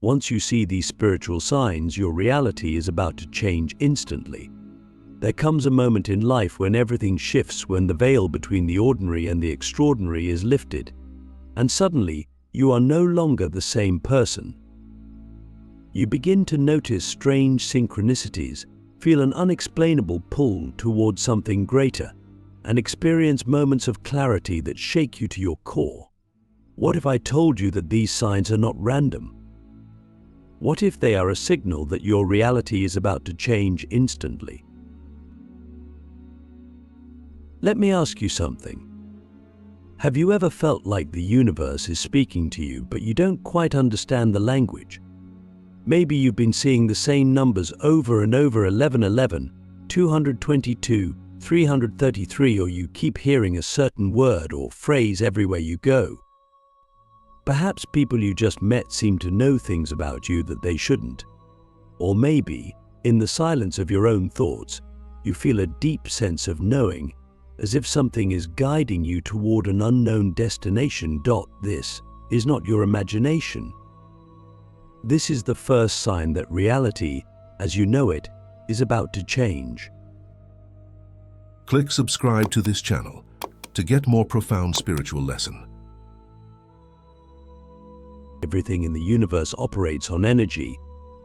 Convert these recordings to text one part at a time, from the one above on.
Once you see these spiritual signs, your reality is about to change instantly. There comes a moment in life when everything shifts, when the veil between the ordinary and the extraordinary is lifted, and suddenly you are no longer the same person. You begin to notice strange synchronicities, feel an unexplainable pull towards something greater, and experience moments of clarity that shake you to your core. What if I told you that these signs are not random? What if they are a signal that your reality is about to change instantly? Let me ask you something. Have you ever felt like the universe is speaking to you, but you don't quite understand the language? Maybe you've been seeing the same numbers over and over: 1111, 222, 333, or you keep hearing a certain word or phrase everywhere you go. Perhaps people you just met seem to know things about you that they shouldn't. Or maybe, in the silence of your own thoughts, you feel a deep sense of knowing, as if something is guiding you toward an unknown destination. This is not your imagination. This is the first sign that reality, as you know it, is about to change. Click subscribe to this channel to get more profound spiritual lesson. Everything in the universe operates on energy,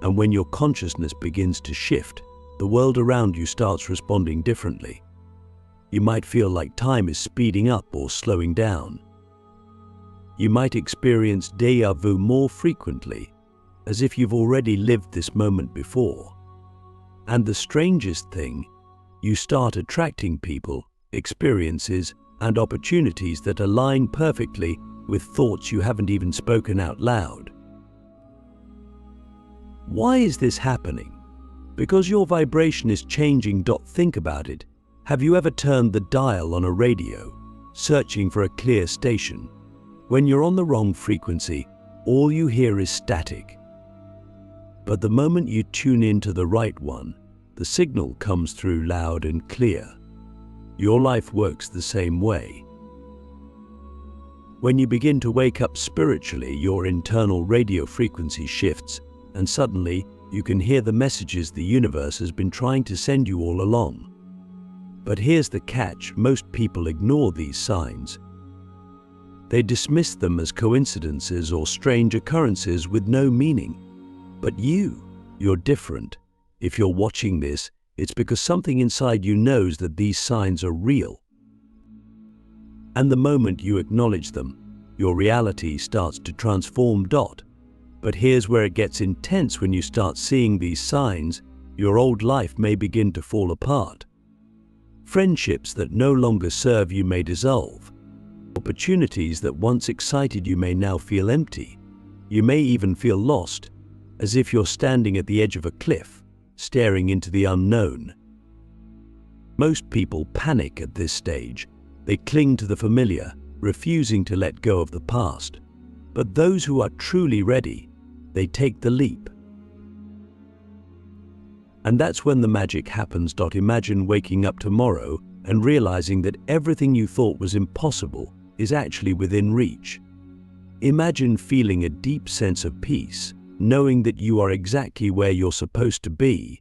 and when your consciousness begins to shift, the world around you starts responding differently. You might feel like time is speeding up or slowing down. You might experience déjà vu more frequently, as if you've already lived this moment before. And the strangest thing, you start attracting people, experiences, and opportunities that align perfectly with thoughts you haven't even spoken out loud. Why is this happening? Because your vibration is changing. Think about it. Have you ever turned the dial on a radio, searching for a clear station? When you're on the wrong frequency, all you hear is static. But the moment you tune into the right one, the signal comes through loud and clear. Your life works the same way. When you begin to wake up spiritually, your internal radio frequency shifts, and suddenly you can hear the messages the universe has been trying to send you all along. But here's the catch: most people ignore these signs. They dismiss them as coincidences or strange occurrences with no meaning. But you're different. If you're watching this, it's because something inside you knows that these signs are real. And the moment you acknowledge them, your reality starts to transform. But here's where it gets intense. When you start seeing these signs, your old life may begin to fall apart. Friendships that no longer serve you may dissolve. Opportunities that once excited you may now feel empty. You may even feel lost, as if you're standing at the edge of a cliff, staring into the unknown. Most people panic at this stage. They cling to the familiar, refusing to let go of the past. But those who are truly ready, they take the leap. And that's when the magic happens. Imagine waking up tomorrow and realizing that everything you thought was impossible is actually within reach. Imagine feeling a deep sense of peace, knowing that you are exactly where you're supposed to be.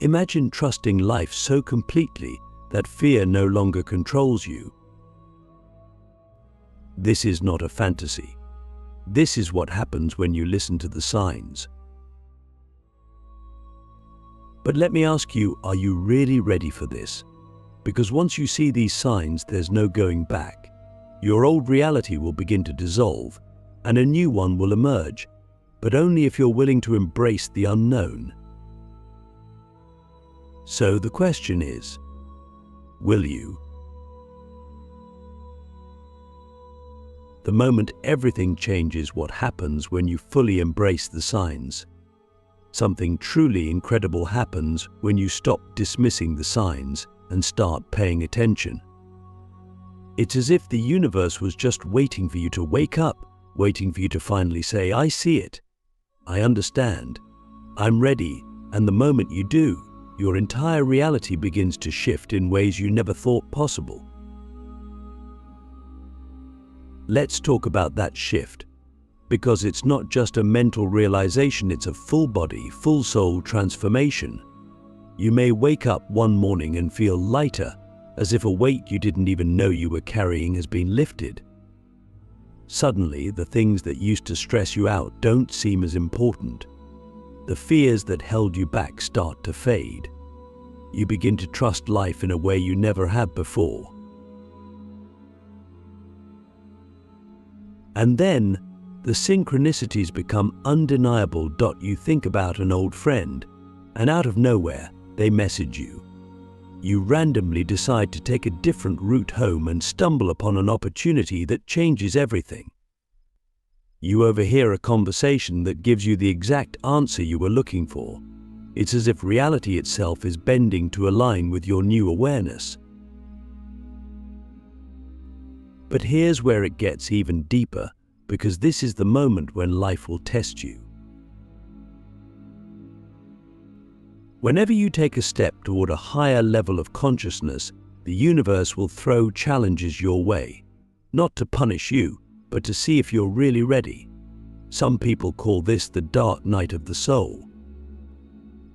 Imagine trusting life so completely that fear no longer controls you. This is not a fantasy. This is what happens when you listen to the signs. But let me ask you, are you really ready for this? Because once you see these signs, there's no going back. Your old reality will begin to dissolve, and a new one will emerge, but only if you're willing to embrace the unknown. So the question is, will you? The moment everything changes, what happens when you fully embrace the signs? Something truly incredible happens when you stop dismissing the signs and start paying attention. It's as if the universe was just waiting for you to wake up, waiting for you to finally say, "I see it. I understand. I'm ready." And the moment you do, your entire reality begins to shift in ways you never thought possible. Let's talk about that shift. Because it's not just a mental realization, it's a full body, full soul transformation. You may wake up one morning and feel lighter, as if a weight you didn't even know you were carrying has been lifted. Suddenly, the things that used to stress you out don't seem as important. The fears that held you back start to fade. You begin to trust life in a way you never have before. And then, the synchronicities become undeniable. You think about an old friend, and out of nowhere, they message you. You randomly decide to take a different route home and stumble upon an opportunity that changes everything. You overhear a conversation that gives you the exact answer you were looking for. It's as if reality itself is bending to align with your new awareness. But here's where it gets even deeper, because this is the moment when life will test you. Whenever you take a step toward a higher level of consciousness, the universe will throw challenges your way, not to punish you, but to see if you're really ready. Some people call this the dark night of the soul.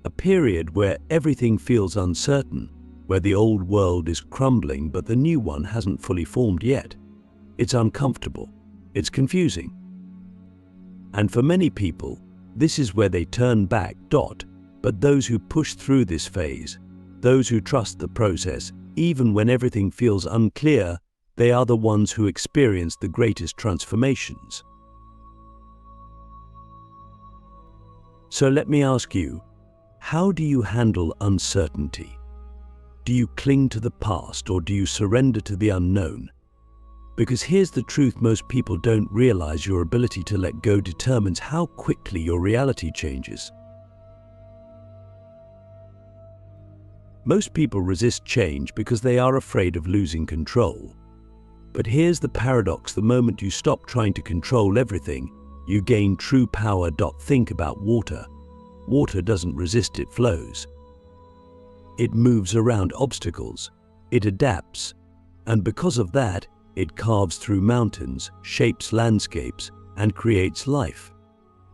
A period where everything feels uncertain, where the old world is crumbling but the new one hasn't fully formed yet. It's uncomfortable. It's confusing. And for many people, this is where they turn back. But those who push through this phase, those who trust the process, even when everything feels unclear, they are the ones who experience the greatest transformations. So let me ask you, how do you handle uncertainty? Do you cling to the past or do you surrender to the unknown? Because here's the truth: most people don't realize your ability to let go determines how quickly your reality changes. Most people resist change because they are afraid of losing control. But here's the paradox: the moment you stop trying to control everything, you gain true power. Think about water. Water doesn't resist, it flows. It moves around obstacles. It adapts. And because of that, it carves through mountains, shapes landscapes, and creates life.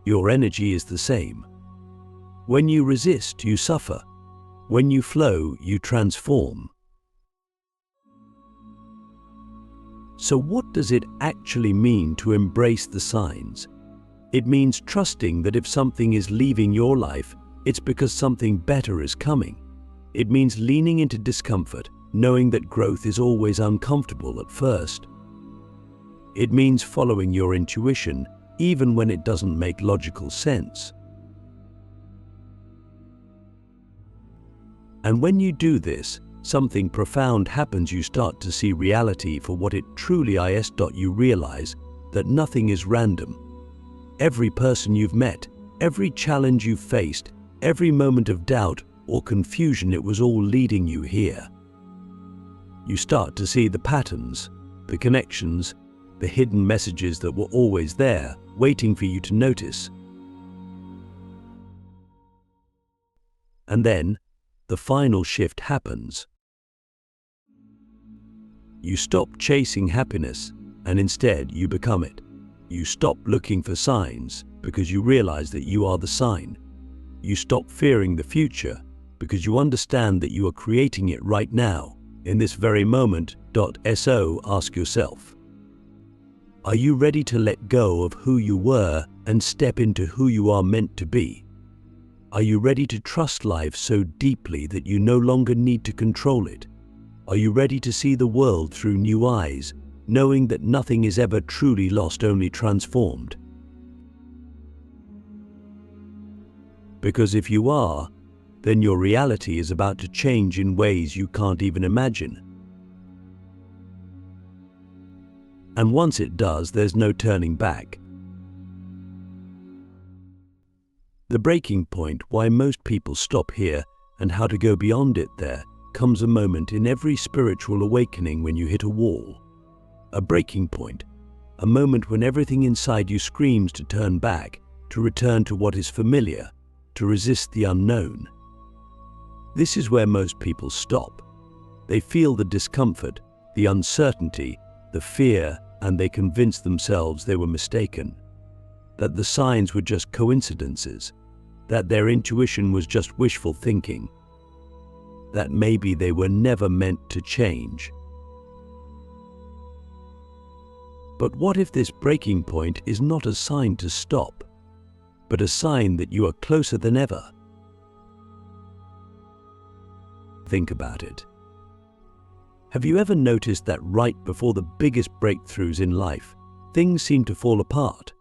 Your energy is the same. When you resist, you suffer. When you flow, you transform. So what does it actually mean to embrace the signs? It means trusting that if something is leaving your life, it's because something better is coming. It means leaning into discomfort, knowing that growth is always uncomfortable at first. It means following your intuition, even when it doesn't make logical sense. And when you do this, something profound happens. You start to see reality for what it truly is. You realize that nothing is random. Every person you've met, every challenge you've faced, every moment of doubt or confusion, it was all leading you here. You start to see the patterns, the connections, the hidden messages that were always there, waiting for you to notice. And then, the final shift happens. You stop chasing happiness, and instead you become it. You stop looking for signs, because you realize that you are the sign. You stop fearing the future, because you understand that you are creating it right now, in this very moment. So ask yourself, are you ready to let go of who you were and step into who you are meant to be? Are you ready to trust life so deeply that you no longer need to control it? Are you ready to see the world through new eyes, knowing that nothing is ever truly lost, only transformed? Because if you are, then your reality is about to change in ways you can't even imagine. And once it does, there's no turning back. The breaking point, why most people stop here and how to go beyond it, there comes a moment in every spiritual awakening when you hit a wall. A breaking point, a moment when everything inside you screams to turn back, to return to what is familiar, to resist the unknown. This is where most people stop. They feel the discomfort, the uncertainty, the fear, and they convince themselves they were mistaken. that the signs were just coincidences, that their intuition was just wishful thinking, that maybe they were never meant to change. But what if this breaking point is not a sign to stop, but a sign that you are closer than ever? Think about it. Have you ever noticed that right before the biggest breakthroughs in life, things seem to fall apart?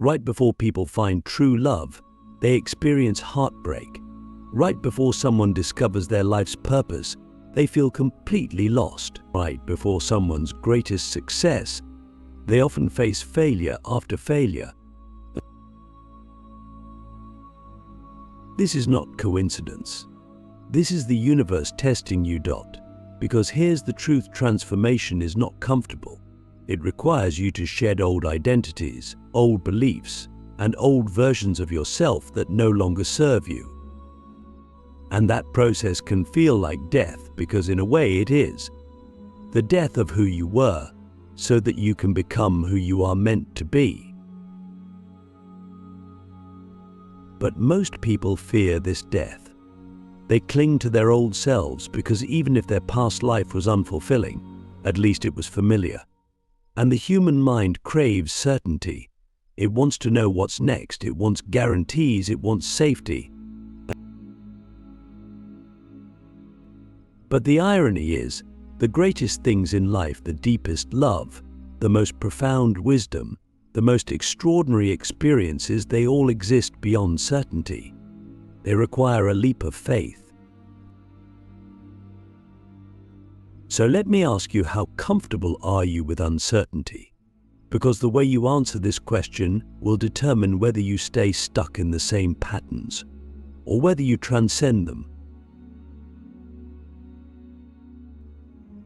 Right before people find true love, they experience heartbreak. Right before someone discovers their life's purpose, they feel completely lost. Right before someone's greatest success, they often face failure after failure. This is not coincidence. This is the universe testing you. Because here's the truth: transformation is not comfortable. It requires you to shed old identities, old beliefs, and old versions of yourself that no longer serve you. And that process can feel like death, because in a way it is. The death of who you were, so that you can become who you are meant to be. But most people fear this death. They cling to their old selves because even if their past life was unfulfilling, at least it was familiar. And the human mind craves certainty. It wants to know what's next. It wants guarantees. It wants safety. But the irony is, the greatest things in life, the deepest love, the most profound wisdom, the most extraordinary experiences, they all exist beyond certainty. They require a leap of faith. So let me ask you, how comfortable are you with uncertainty? Because the way you answer this question will determine whether you stay stuck in the same patterns or whether you transcend them.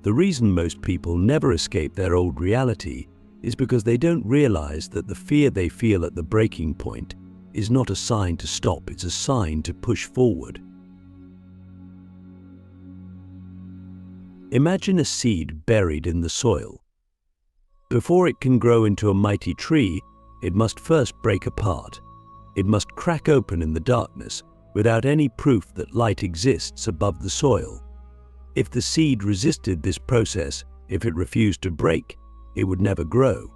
The reason most people never escape their old reality is because they don't realize that the fear they feel at the breaking point is not a sign to stop, it's a sign to push forward. Imagine a seed buried in the soil. Before it can grow into a mighty tree, it must first break apart. It must crack open in the darkness without any proof that light exists above the soil. If the seed resisted this process, if it refused to break, it would never grow.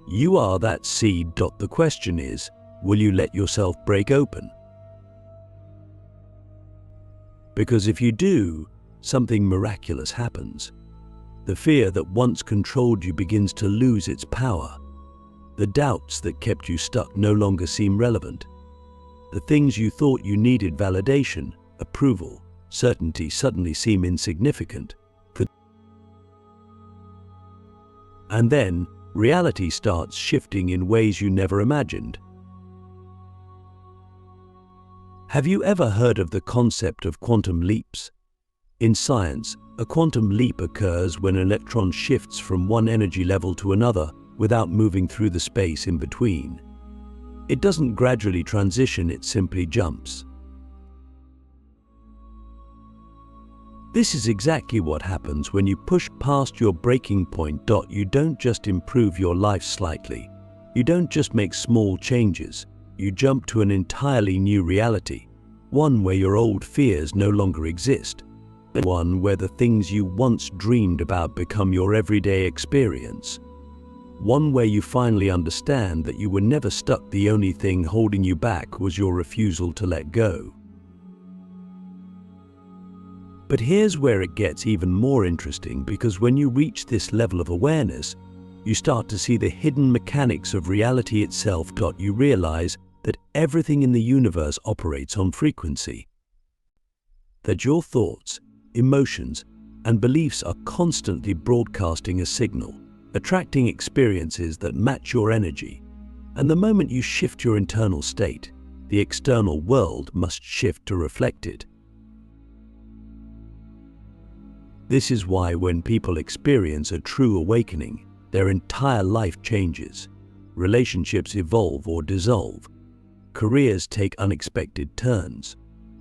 You are that seed. The question is, will you let yourself break open? Because if you do, something miraculous happens. The fear that once controlled you begins to lose its power. The doubts that kept you stuck no longer seem relevant. The things you thought you needed validation, approval, certainty suddenly seem insignificant. And then, reality starts shifting in ways you never imagined. Have you ever heard of the concept of quantum leaps? In science, a quantum leap occurs when an electron shifts from one energy level to another without moving through the space in between. It doesn't gradually transition, it simply jumps. This is exactly what happens when you push past your breaking point. You don't just improve your life slightly. You don't just make small changes. You jump to an entirely new reality. One where your old fears no longer exist. One where the things you once dreamed about become your everyday experience. One where you finally understand that you were never stuck. The only thing holding you back was your refusal to let go. But here's where it gets even more interesting, because when you reach this level of awareness, you start to see the hidden mechanics of reality itself. You realize that everything in the universe operates on frequency. That your thoughts, emotions, and beliefs are constantly broadcasting a signal, attracting experiences that match your energy. And the moment you shift your internal state, the external world must shift to reflect it. This is why when people experience a true awakening, their entire life changes. Relationships evolve or dissolve. Careers take unexpected turns.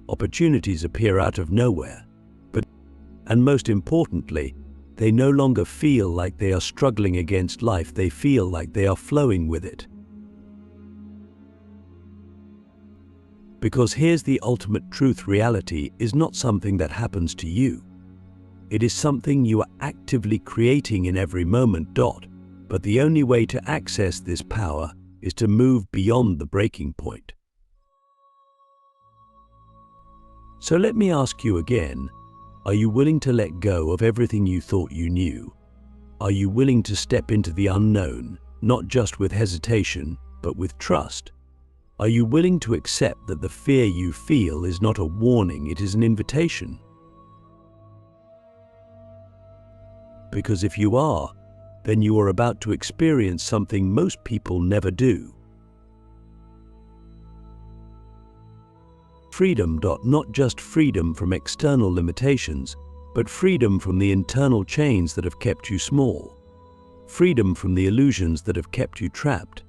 Opportunities appear out of nowhere. And most importantly, They no longer feel like they are struggling against life, they feel like they are flowing with it. Because here's the ultimate truth: reality is not something that happens to you. It is something you are actively creating in every moment. But the only way to access this power is to move beyond the breaking point. So let me ask you again, are you willing to let go of everything you thought you knew? Are you willing to step into the unknown, not just with hesitation, but with trust? Are you willing to accept that the fear you feel is not a warning, it is an invitation? Because if you are, then you are about to experience something most people never do. Freedom. Not just freedom from external limitations, but freedom from the internal chains that have kept you small. Freedom from the illusions that have kept you trapped.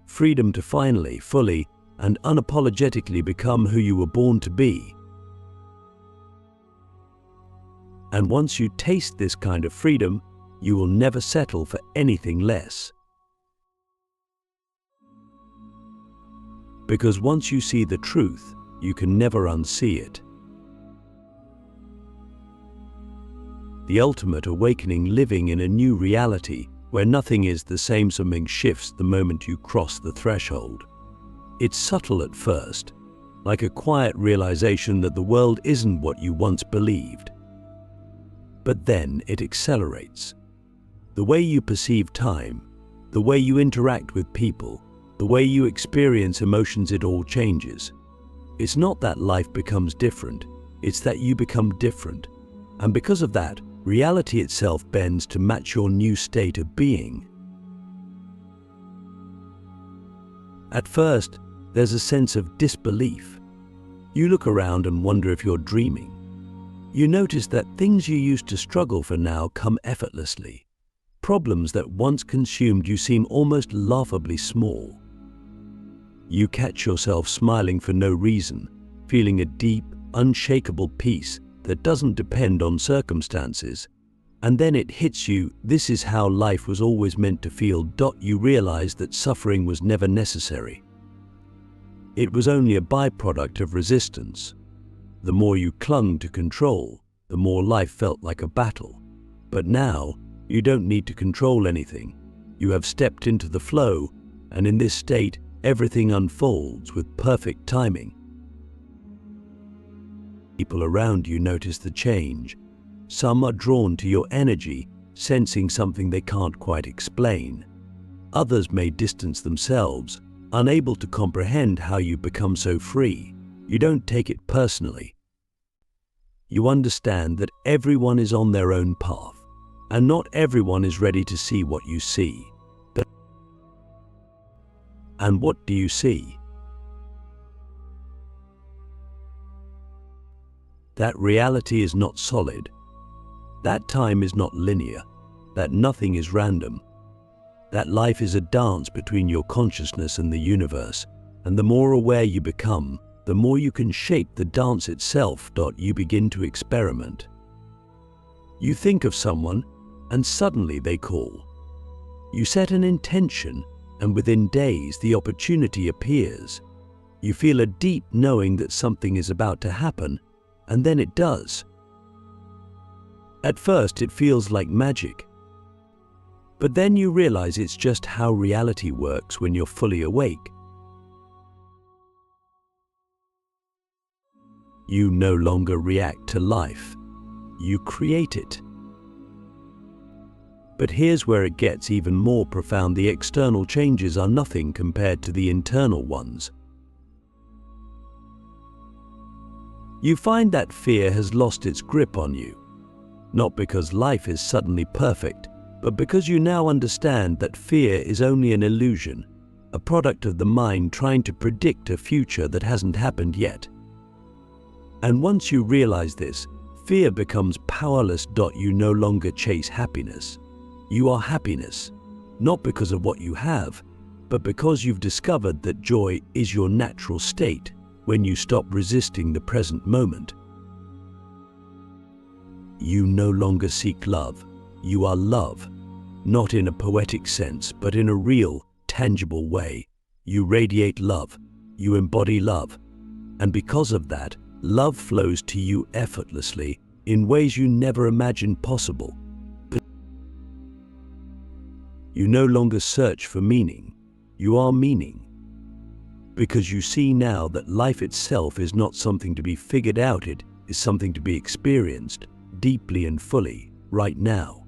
Freedom to finally, fully, and unapologetically become who you were born to be. And once you taste this kind of freedom, you will never settle for anything less. Because once you see the truth, you can never unsee it. The ultimate awakening, living in a new reality where nothing is the same. Something shifts the moment you cross the threshold. It's subtle at first, like a quiet realization that the world isn't what you once believed. But then it accelerates. The way you perceive time, the way you interact with people, the way you experience emotions, it all changes. It's not that life becomes different, it's that you become different. And because of that, reality itself bends to match your new state of being. At first, there's a sense of disbelief. You look around and wonder if you're dreaming. You notice that things you used to struggle for now come effortlessly. Problems that once consumed you seem almost laughably small. You catch yourself smiling for no reason, feeling a deep, unshakable peace that doesn't depend on circumstances. And then it hits you, this is how life was always meant to feel. You realize that suffering was never necessary. It was only a byproduct of resistance. The more you clung to control, the more life felt like a battle. But now, you don't need to control anything. You have stepped into the flow, and in this state, everything unfolds with perfect timing. People around you notice the change. Some are drawn to your energy, sensing something they can't quite explain. Others may distance themselves, unable to comprehend how you become so free. You don't take it personally. You understand that everyone is on their own path, and not everyone is ready to see what you see. And what do you see? That reality is not solid. That time is not linear. That nothing is random. That life is a dance between your consciousness and the universe, and the more aware you become, the more you can shape the dance itself. You begin to experiment. You think of someone, and suddenly they call. You set an intention, and within days the opportunity appears. You feel a deep knowing that something is about to happen, and then it does. At first it feels like magic. But then you realize it's just how reality works when you're fully awake. You no longer react to life. You create it. But here's where it gets even more profound. The external changes are nothing compared to the internal ones. You find that fear has lost its grip on you, not because life is suddenly perfect, but because you now understand that fear is only an illusion, a product of the mind trying to predict a future that hasn't happened yet. And once you realize this, fear becomes powerless. You no longer chase happiness. You are happiness, not because of what you have, but because you've discovered that joy is your natural state when you stop resisting the present moment. You no longer seek love. You are love, not in a poetic sense, but in a real, tangible way. You radiate love, you embody love, and because of that, love flows to you effortlessly in ways you never imagined possible. You no longer search for meaning, you are meaning. Because you see now that life itself is not something to be figured out, it is something to be experienced deeply and fully, right now.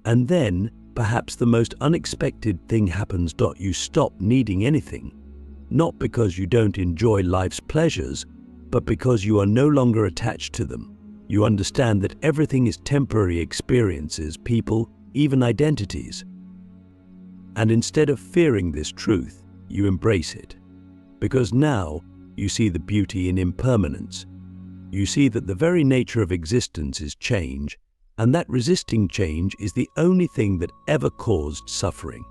And then, perhaps the most unexpected thing happens. You stop needing anything, not because you don't enjoy life's pleasures, but because you are no longer attached to them. You understand that everything is temporary experiences, people, even identities. And instead of fearing this truth, you embrace it. Because now, you see the beauty in impermanence. You see that the very nature of existence is change, and that resisting change is the only thing that ever caused suffering.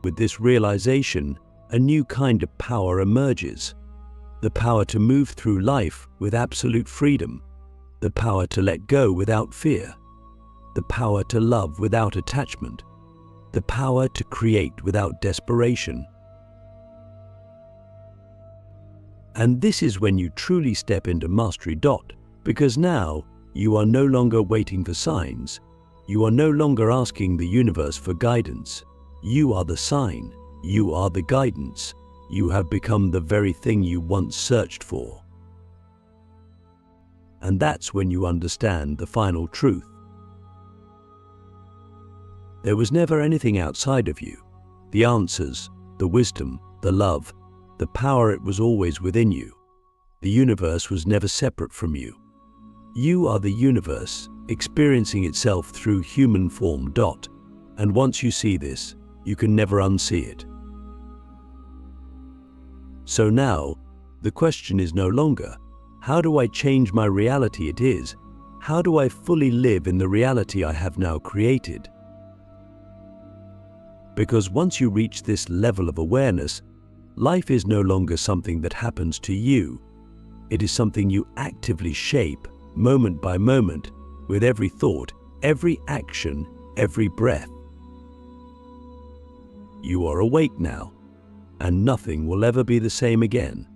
With this realization, a new kind of power emerges. The power to move through life with absolute freedom. The power to let go without fear. The power to love without attachment. The power to create without desperation. And this is when you truly step into mastery. Because now, you are no longer waiting for signs. You are no longer asking the universe for guidance. You are the sign. You are the guidance. You have become the very thing you once searched for. And that's when you understand the final truth. There was never anything outside of you. The answers, the wisdom, the love, the power, it was always within you. The universe was never separate from you. You are the universe, experiencing itself through human form. And once you see this, you can never unsee it. So now, the question is no longer, how do I change my reality? It is, how do I fully live in the reality I have now created? Because once you reach this level of awareness, life is no longer something that happens to you. It is something you actively shape, moment by moment, with every thought, every action, every breath. You are awake now, and nothing will ever be the same again.